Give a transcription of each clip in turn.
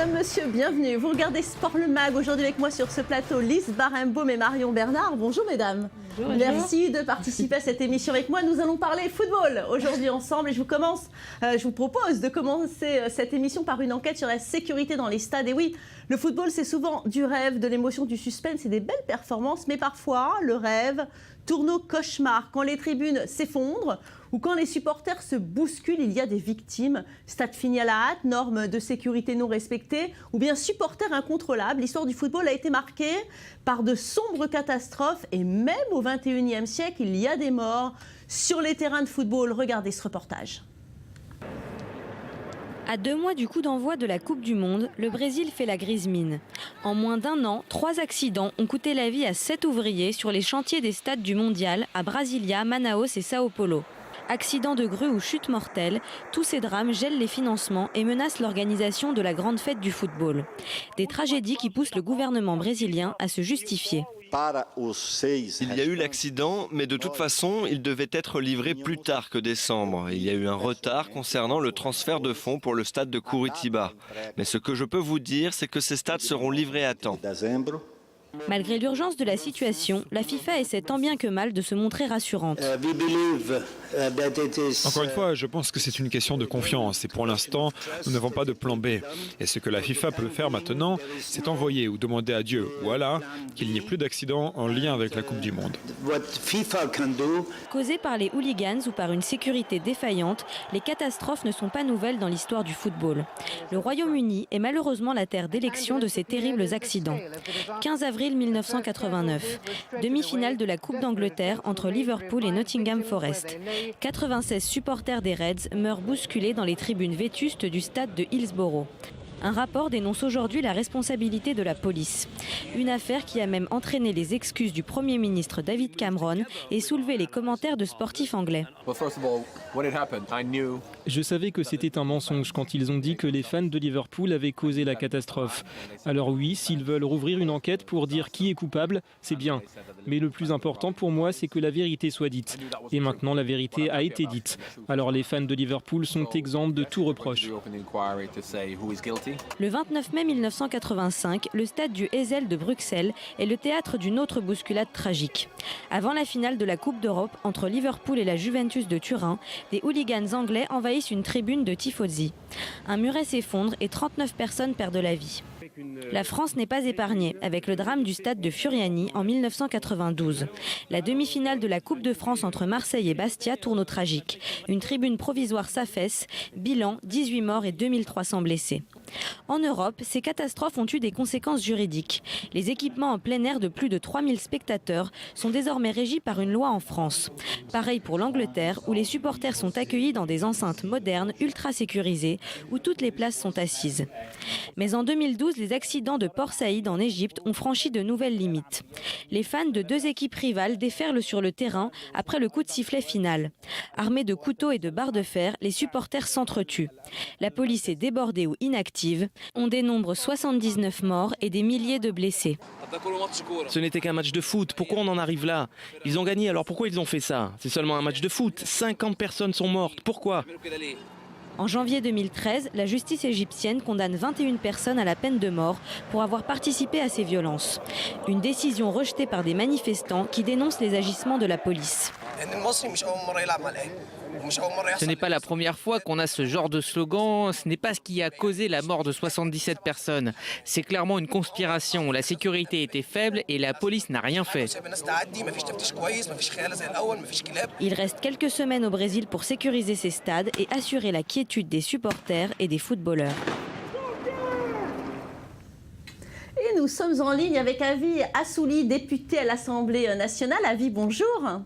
Madame, Monsieur, bienvenue. Vous regardez Sport le Mag aujourd'hui avec moi sur ce plateau, Lise Barenbaum et Marion Bernard. Bonjour mesdames. Bonjour. Merci de participer à cette émission avec moi. Nous allons parler football aujourd'hui ensemble et je vous propose de commencer cette émission par une enquête sur la sécurité dans les stades. Et oui, le football c'est souvent du rêve, de l'émotion, du suspense et des belles performances, mais parfois le rêve tourne au cauchemar quand les tribunes s'effondrent ou quand les supporters se bousculent, il y a des victimes. Stade fini à la hâte, normes de sécurité non respectées ou bien supporters incontrôlables. L'histoire du football a été marquée par de sombres catastrophes et même au XXIe siècle, il y a des morts sur les terrains de football. Regardez ce reportage. À 2 mois du coup d'envoi de la Coupe du Monde, le Brésil fait la grise mine. En moins d'1 an, 3 accidents ont coûté la vie à 7 ouvriers sur les chantiers des stades du Mondial à Brasilia, Manaus et Sao Paulo. Accidents de grue ou chutes mortelles, tous ces drames gèlent les financements et menacent l'organisation de la grande fête du football. Des tragédies qui poussent le gouvernement brésilien à se justifier. Il y a eu l'accident, mais de toute façon, il devait être livré plus tard que décembre. Il y a eu un retard concernant le transfert de fonds pour le stade de Curitiba. Mais ce que je peux vous dire, c'est que ces stades seront livrés à temps. Malgré l'urgence de la situation, la FIFA essaie tant bien que mal de se montrer rassurante. Encore une fois, je pense que c'est une question de confiance et pour l'instant, nous n'avons pas de plan B. Et ce que la FIFA peut faire maintenant, c'est envoyer ou demander à Dieu, voilà, qu'il n'y ait plus d'accidents en lien avec la Coupe du Monde. Causées par les hooligans ou par une sécurité défaillante, les catastrophes ne sont pas nouvelles dans l'histoire du football. Le Royaume-Uni est malheureusement la terre d'élection de ces terribles accidents. 15 avril 1989, demi-finale de la Coupe d'Angleterre entre Liverpool et Nottingham Forest. 96 supporters des Reds meurent bousculés dans les tribunes vétustes du stade de Hillsborough. Un rapport dénonce aujourd'hui la responsabilité de la police. Une affaire qui a même entraîné les excuses du Premier ministre David Cameron et soulevé les commentaires de sportifs anglais. Je savais que c'était un mensonge quand ils ont dit que les fans de Liverpool avaient causé la catastrophe. Alors oui, s'ils veulent rouvrir une enquête pour dire qui est coupable, c'est bien. Mais le plus important pour moi, c'est que la vérité soit dite. Et maintenant, la vérité a été dite. Alors les fans de Liverpool sont exempts de tout reproche. Le 29 mai 1985, le stade du Heysel de Bruxelles est le théâtre d'une autre bousculade tragique. Avant la finale de la Coupe d'Europe entre Liverpool et la Juventus de Turin, des hooligans anglais envahissent une tribune de tifosi. Un muret s'effondre et 39 personnes perdent la vie. La France n'est pas épargnée avec le drame du stade de Furiani en 1992. La demi-finale de la Coupe de France entre Marseille et Bastia tourne au tragique. Une tribune provisoire s'affaisse, bilan 18 morts et 2300 blessés. En Europe, ces catastrophes ont eu des conséquences juridiques. Les équipements en plein air de plus de 3000 spectateurs sont désormais régis par une loi en France. Pareil pour l'Angleterre, où les supporters sont accueillis dans des enceintes modernes, ultra sécurisées, où toutes les places sont assises. Mais en 2012, les accidents de Port Saïd en Égypte ont franchi de nouvelles limites. Les fans de 2 équipes rivales déferlent sur le terrain après le coup de sifflet final. Armés de couteaux et de barres de fer, les supporters s'entretuent. La police est débordée ou inactive. On dénombre 79 morts et des milliers de blessés. Ce n'était qu'un match de foot. Pourquoi on en arrive là? Ils ont gagné, alors pourquoi ils ont fait ça? C'est seulement un match de foot. 50 personnes sont mortes. Pourquoi? En janvier 2013, la justice égyptienne condamne 21 personnes à la peine de mort pour avoir participé à ces violences. Une décision rejetée par des manifestants qui dénoncent les agissements de la police. Ce n'est pas la première fois qu'on a ce genre de slogan, ce n'est pas ce qui a causé la mort de 77 personnes. C'est clairement une conspiration, la sécurité était faible et la police n'a rien fait. Il reste quelques semaines au Brésil pour sécuriser ces stades et assurer la quiétude des supporters et des footballeurs. Et nous sommes en ligne avec Avi Assouli, député à l'Assemblée nationale. Avi, bonjour.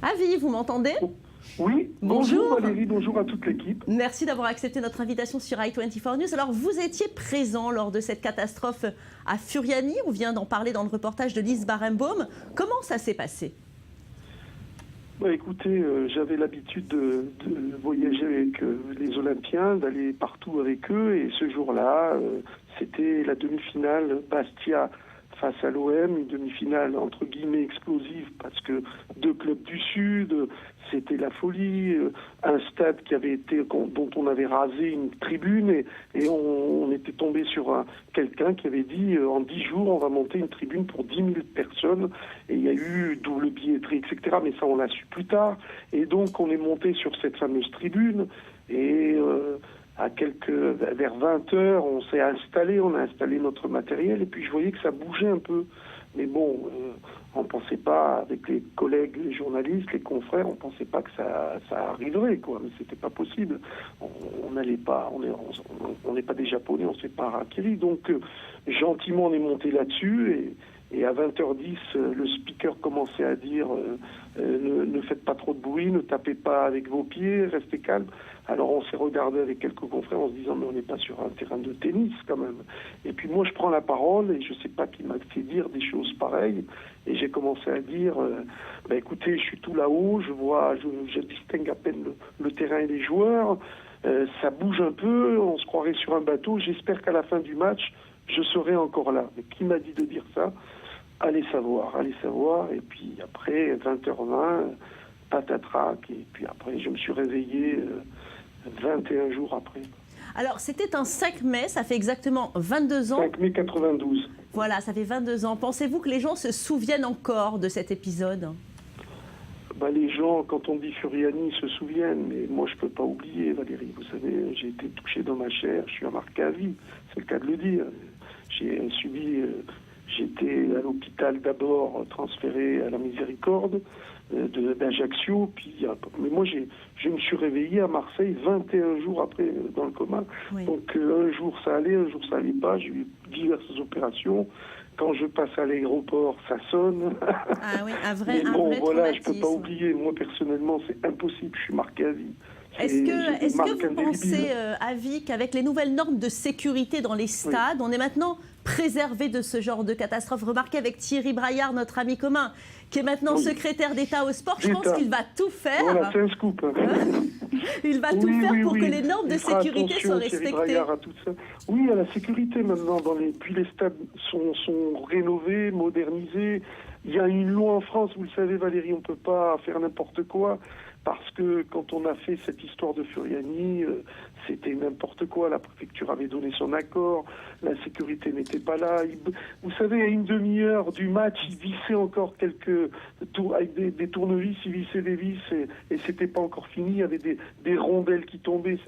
Avi, vous m'entendez? Oui, bonjour Valérie, bonjour à toute l'équipe. Merci d'avoir accepté notre invitation sur i24 News. Alors, vous étiez présent lors de cette catastrophe à Furiani, on vient d'en parler dans le reportage de Lise Barenbaum. Comment ça s'est passé? Écoutez, j'avais l'habitude de voyager avec les Olympiens, d'aller partout avec eux, et ce jour-là, c'était la demi-finale Bastia face à l'OM, une demi-finale entre guillemets explosive parce que 2 clubs du Sud, c'était la folie, un stade dont on avait rasé une tribune et on était tombé sur quelqu'un qui avait dit en 10 jours on va monter une tribune pour 10 000 personnes et il y a eu double billetterie, etc. Mais ça on l'a su plus tard et donc on est monté sur cette fameuse tribune et vers 20h on a installé notre matériel et puis je voyais que ça bougeait un peu. Mais bon, on pensait pas, avec les collègues, les journalistes, les confrères, on pensait pas que ça arriverait, quoi. Mais c'était pas possible. On n'allait pas, on n'est pas des Japonais, on s'est pas harakiri. Donc, gentiment, on est monté là-dessus et à 20h10, le speaker commençait à dire ne faites pas trop de bruit, ne tapez pas avec vos pieds, restez calme. Alors on s'est regardé avec quelques confrères en se disant mais on n'est pas sur un terrain de tennis quand même. Et puis moi je prends la parole et je sais pas qui m'a fait dire des choses pareilles et j'ai commencé à dire écoutez, je suis tout là-haut, je distingue à peine le terrain et les joueurs, ça bouge un peu, on se croirait sur un bateau, j'espère qu'à la fin du match je serai encore là. Mais qui m'a dit de dire ça ? Allez savoir. Et puis après, 20h20, patatrac. Et puis après, je me suis réveillé 21 jours après. Alors, c'était un 5 mai, ça fait exactement 22 ans. 5 mai 92. Voilà, ça fait 22 ans. Pensez-vous que les gens se souviennent encore de cet épisode ? Les gens, quand on dit Furiani, se souviennent. Mais moi, je ne peux pas oublier, Valérie. Vous savez, j'ai été touché dans ma chair. Je suis marqué à vie. C'est le cas de le dire. J'étais à l'hôpital d'abord transféré à la Miséricorde d'Ajaccio, mais moi je me suis réveillé à Marseille 21 jours après dans le coma. Oui. Donc un jour ça allait, un jour ça allait pas. J'ai eu diverses opérations. Quand je passe à l'aéroport, ça sonne. Ah oui, un vrai voilà, je peux pas oublier. Moi personnellement, c'est impossible. Je suis marqué à vie. Est-ce que vous pensez, Avi, qu'avec les nouvelles normes de sécurité dans les stades, on est maintenant préservé de ce genre de catastrophe ? Remarquez avec Thierry Braillard, notre ami commun, qui est maintenant secrétaire d'État au sport, je pense qu'il va tout faire. Voilà, c'est un scoop. Il va tout faire pour que les normes de sécurité soient respectées. À tout ça. Oui, à la sécurité maintenant. Puis les stades sont rénovés, modernisés. Il y a une loi en France, vous le savez Valérie, on ne peut pas faire n'importe quoi. Parce que quand on a fait cette histoire de Furiani, c'était n'importe quoi. La préfecture avait donné son accord, la sécurité n'était pas là. Vous savez, à une demi-heure du match, ils vissaient encore quelques tours avec des tournevis, ils vissaient des vis et c'était pas encore fini. Il y avait des rondelles qui tombaient.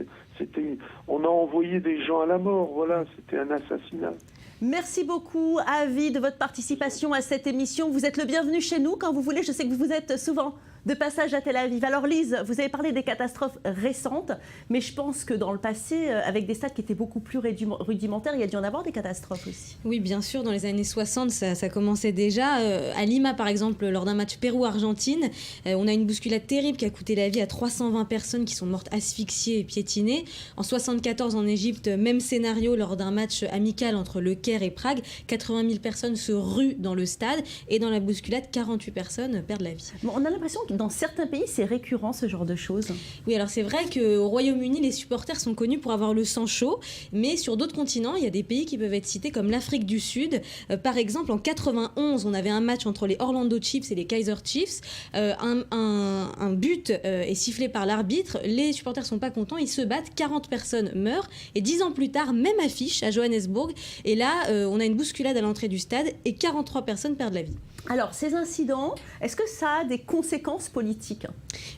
On a envoyé des gens à la mort. Voilà, c'était un assassinat. Merci beaucoup, Avi, de votre participation à cette émission. Vous êtes le bienvenu chez nous quand vous voulez. Je sais que vous êtes souvent de passage à Tel Aviv. Alors Lise, vous avez parlé des catastrophes récentes, mais je pense que dans le passé, avec des stades qui étaient beaucoup plus rudimentaires, il y a dû en avoir des catastrophes aussi. Oui, bien sûr, dans les années 60, ça commençait déjà. À Lima, par exemple, lors d'un match Pérou-Argentine, on a une bousculade terrible qui a coûté la vie à 320 personnes qui sont mortes asphyxiées et piétinées. En 74, en Égypte, même scénario lors d'un match amical entre le Caire et Prague. 80 000 personnes se ruent dans le stade et dans la bousculade, 48 personnes perdent la vie. Bon, on a l'impression que dans certains pays, c'est récurrent ce genre de choses. Oui, alors c'est vrai qu'au Royaume-Uni, les supporters sont connus pour avoir le sang chaud, mais sur d'autres continents, il y a des pays qui peuvent être cités comme l'Afrique du Sud. Par exemple, en 91, on avait un match entre les Orlando Chiefs et les Kaiser Chiefs. Un but est sifflé par l'arbitre, les supporters sont pas contents, ils se battent, 40 personnes meurent, et 10 ans plus tard, même affiche à Johannesburg, et là, on a une bousculade à l'entrée du stade, et 43 personnes perdent la vie. Alors, ces incidents, est-ce que ça a des conséquences politiques ?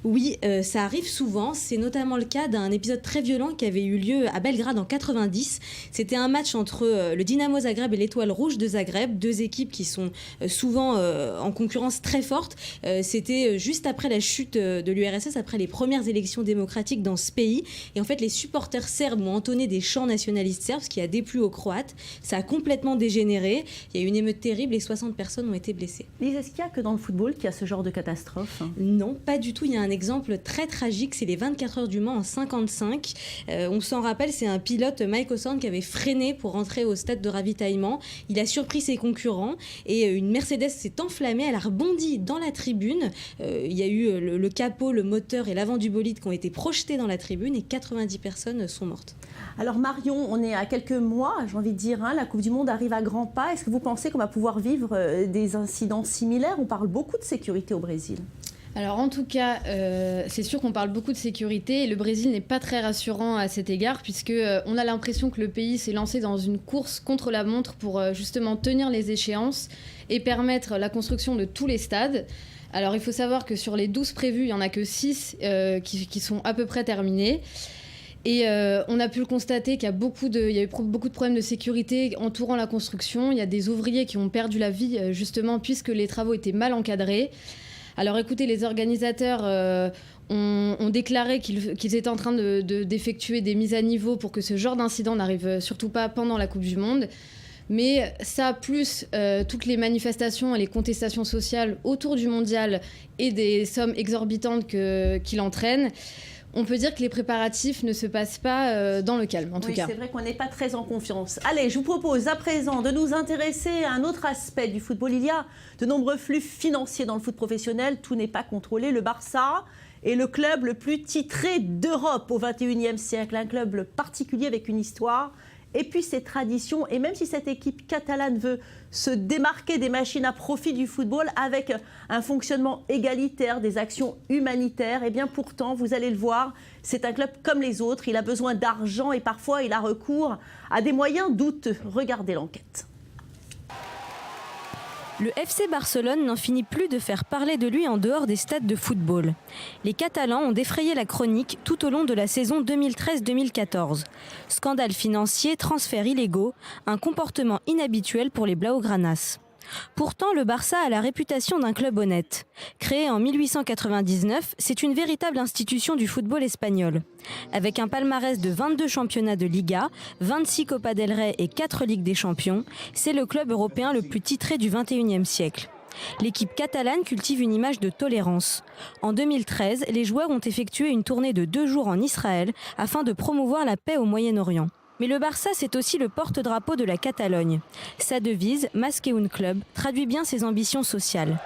Oui, ça arrive souvent. C'est notamment le cas d'un épisode très violent qui avait eu lieu à Belgrade en 90. C'était un match entre le Dynamo Zagreb et l'Étoile Rouge de Zagreb, deux équipes qui sont souvent en concurrence très forte. C'était juste après la chute de l'URSS, après les premières élections démocratiques dans ce pays. Et en fait, les supporters serbes ont entonné des chants nationalistes serbes, ce qui a déplu aux Croates. Ça a complètement dégénéré. Il y a eu une émeute terrible et 60 personnes ont été blessées. Lise, est-ce qu'il n'y a que dans le football qu'il y a ce genre de catastrophe ? Non, pas du tout. Il y a un exemple très tragique, c'est les 24 heures du Mans en 55. On s'en rappelle, c'est un pilote, Mike Hawthorne, qui avait freiné pour rentrer au stade de ravitaillement. Il a surpris ses concurrents et une Mercedes s'est enflammée. Elle a rebondi dans la tribune. Il y a eu le capot, le moteur et l'avant du bolide qui ont été projetés dans la tribune et 90 personnes sont mortes. Alors Marion, on est à quelques mois, j'ai envie de dire, la Coupe du Monde arrive à grands pas. Est-ce que vous pensez qu'on va pouvoir vivre des incidents similaires? On parle beaucoup de sécurité au Brésil. Alors en tout cas, c'est sûr qu'on parle beaucoup de sécurité et le Brésil n'est pas très rassurant à cet égard puisque on a l'impression que le pays s'est lancé dans une course contre la montre pour justement tenir les échéances et permettre la construction de tous les stades. Alors il faut savoir que sur les 12 prévus, il n'y en a que 6 qui sont à peu près terminés. Et on a pu le constater qu'il y a eu beaucoup de problèmes de sécurité entourant la construction. Il y a des ouvriers qui ont perdu la vie justement puisque les travaux étaient mal encadrés. Alors écoutez, les organisateurs ont déclaré qu'ils étaient en train d'effectuer des mises à niveau pour que ce genre d'incident n'arrive surtout pas pendant la Coupe du Monde. Mais ça, plus toutes les manifestations et les contestations sociales autour du mondial et des sommes exorbitantes qu'il entraîne, on peut dire que les préparatifs ne se passent pas dans le calme, en tout cas. Oui, c'est vrai qu'on n'est pas très en confiance. Allez, je vous propose à présent de nous intéresser à un autre aspect du football. Il y a de nombreux flux financiers dans le foot professionnel. Tout n'est pas contrôlé. Le Barça est le club le plus titré d'Europe au XXIe siècle. Un club particulier avec une histoire et puis ses traditions. Et même si cette équipe catalane veut se démarquer des machines à profit du football avec un fonctionnement égalitaire, des actions humanitaires, et bien pourtant, vous allez le voir, c'est un club comme les autres. Il a besoin d'argent et parfois il a recours à des moyens douteux. Regardez l'enquête. Le FC Barcelone n'en finit plus de faire parler de lui en dehors des stades de football. Les Catalans ont défrayé la chronique tout au long de la saison 2013-2014. Scandale financier, transferts illégaux, un comportement inhabituel pour les Blaugranas. Pourtant, le Barça a la réputation d'un club honnête. Créé en 1899, c'est une véritable institution du football espagnol. Avec un palmarès de 22 championnats de Liga, 26 Copa del Rey et 4 Ligues des Champions, c'est le club européen le plus titré du XXIe siècle. L'équipe catalane cultive une image de tolérance. En 2013, les joueurs ont effectué une tournée de 2 jours en Israël afin de promouvoir la paix au Moyen-Orient. Mais le Barça, c'est aussi le porte-drapeau de la Catalogne. Sa devise, Más que un club, traduit bien ses ambitions sociales.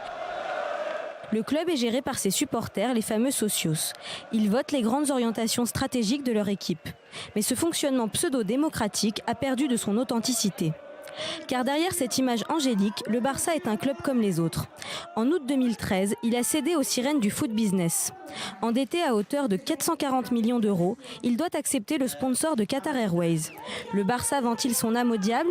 Le club est géré par ses supporters, les fameux socios. Ils votent les grandes orientations stratégiques de leur équipe. Mais ce fonctionnement pseudo-démocratique a perdu de son authenticité. Car derrière cette image angélique, le Barça est un club comme les autres. En août 2013, il a cédé aux sirènes du foot business. Endetté à hauteur de 440 millions d'euros, il doit accepter le sponsor de Qatar Airways. Le Barça vend-il son âme au diable ?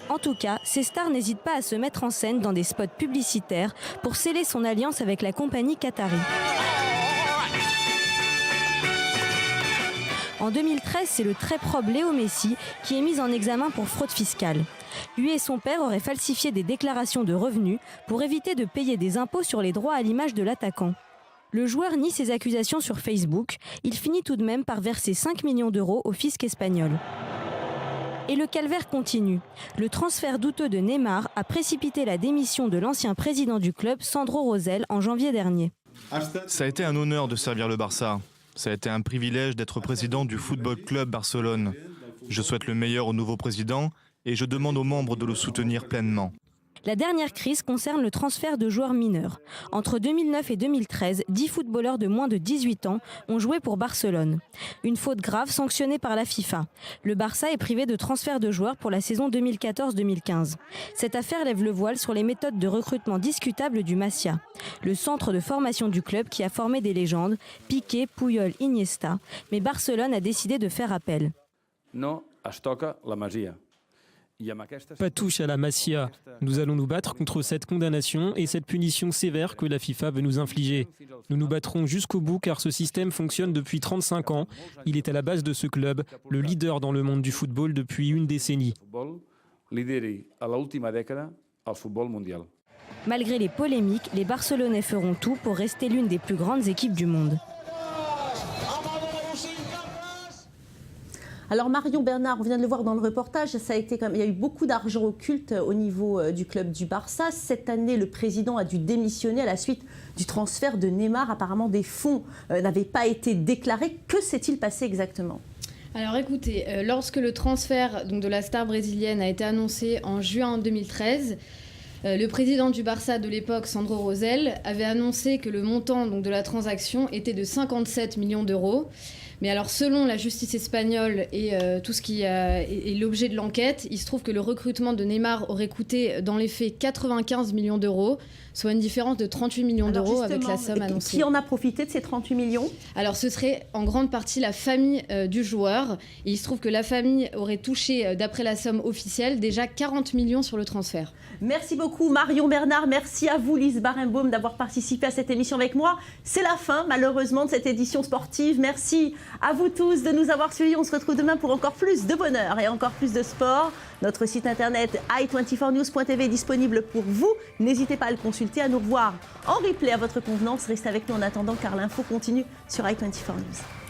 En tout cas, ces stars n'hésitent pas à se mettre en scène dans des spots publicitaires pour sceller son alliance avec la compagnie qatari. En 2013, c'est le très probe Léo Messi qui est mis en examen pour fraude fiscale. Lui et son père auraient falsifié des déclarations de revenus pour éviter de payer des impôts sur les droits à l'image de l'attaquant. Le joueur nie ces accusations sur Facebook. Il finit tout de même par verser 5 millions d'euros au fisc espagnol. Et le calvaire continue. Le transfert douteux de Neymar a précipité la démission de l'ancien président du club, Sandro Rosell, en janvier dernier. Ça a été un honneur de servir le Barça. Ça a été un privilège d'être président du Football Club Barcelone. Je souhaite le meilleur au nouveau président et je demande aux membres de le soutenir pleinement. La dernière crise concerne le transfert de joueurs mineurs. Entre 2009 et 2013, 10 footballeurs de moins de 18 ans ont joué pour Barcelone. Une faute grave sanctionnée par la FIFA. Le Barça est privé de transfert de joueurs pour la saison 2014-2015. Cette affaire lève le voile sur les méthodes de recrutement discutables du Masia, le centre de formation du club qui a formé des légendes, Piqué, Puyol, Iniesta. Mais Barcelone a décidé de faire appel. No es toca la Masia. Pas touche à la Masia. Nous allons nous battre contre cette condamnation et cette punition sévère que la FIFA veut nous infliger. Nous nous battrons jusqu'au bout car ce système fonctionne depuis 35 ans. Il est à la base de ce club, le leader dans le monde du football depuis une décennie. Malgré les polémiques, les Barcelonais feront tout pour rester l'une des plus grandes équipes du monde. Alors Marion Bernard, on vient de le voir dans le reportage, ça a été il y a eu beaucoup d'argent occulte au niveau du club du Barça. Cette année, le président a dû démissionner à la suite du transfert de Neymar. Apparemment, des fonds n'avaient pas été déclarés. Que s'est-il passé exactement ? Alors écoutez, lorsque le transfert de la star brésilienne a été annoncé en juin 2013, le président du Barça de l'époque, Sandro Rosell, avait annoncé que le montant de la transaction était de 57 millions d'euros. Mais alors, selon la justice espagnole et tout ce qui est l'objet de l'enquête, il se trouve que le recrutement de Neymar aurait coûté, dans les faits, 95 millions d'euros, soit une différence de 38 millions d'euros avec la somme annoncée. Qui en a profité de ces 38 millions ? Alors, ce serait en grande partie la famille du joueur. Et il se trouve que la famille aurait touché, d'après la somme officielle, déjà 40 millions sur le transfert. Merci beaucoup Marion Bernard, merci à vous Lise Barenbaum d'avoir participé à cette émission avec moi. C'est la fin malheureusement de cette édition sportive. Merci à vous tous de nous avoir suivis. On se retrouve demain pour encore plus de bonheur et encore plus de sport. Notre site internet i24news.tv est disponible pour vous. N'hésitez pas à le consulter, à nous revoir en replay à votre convenance. Restez avec nous en attendant car l'info continue sur i24 News.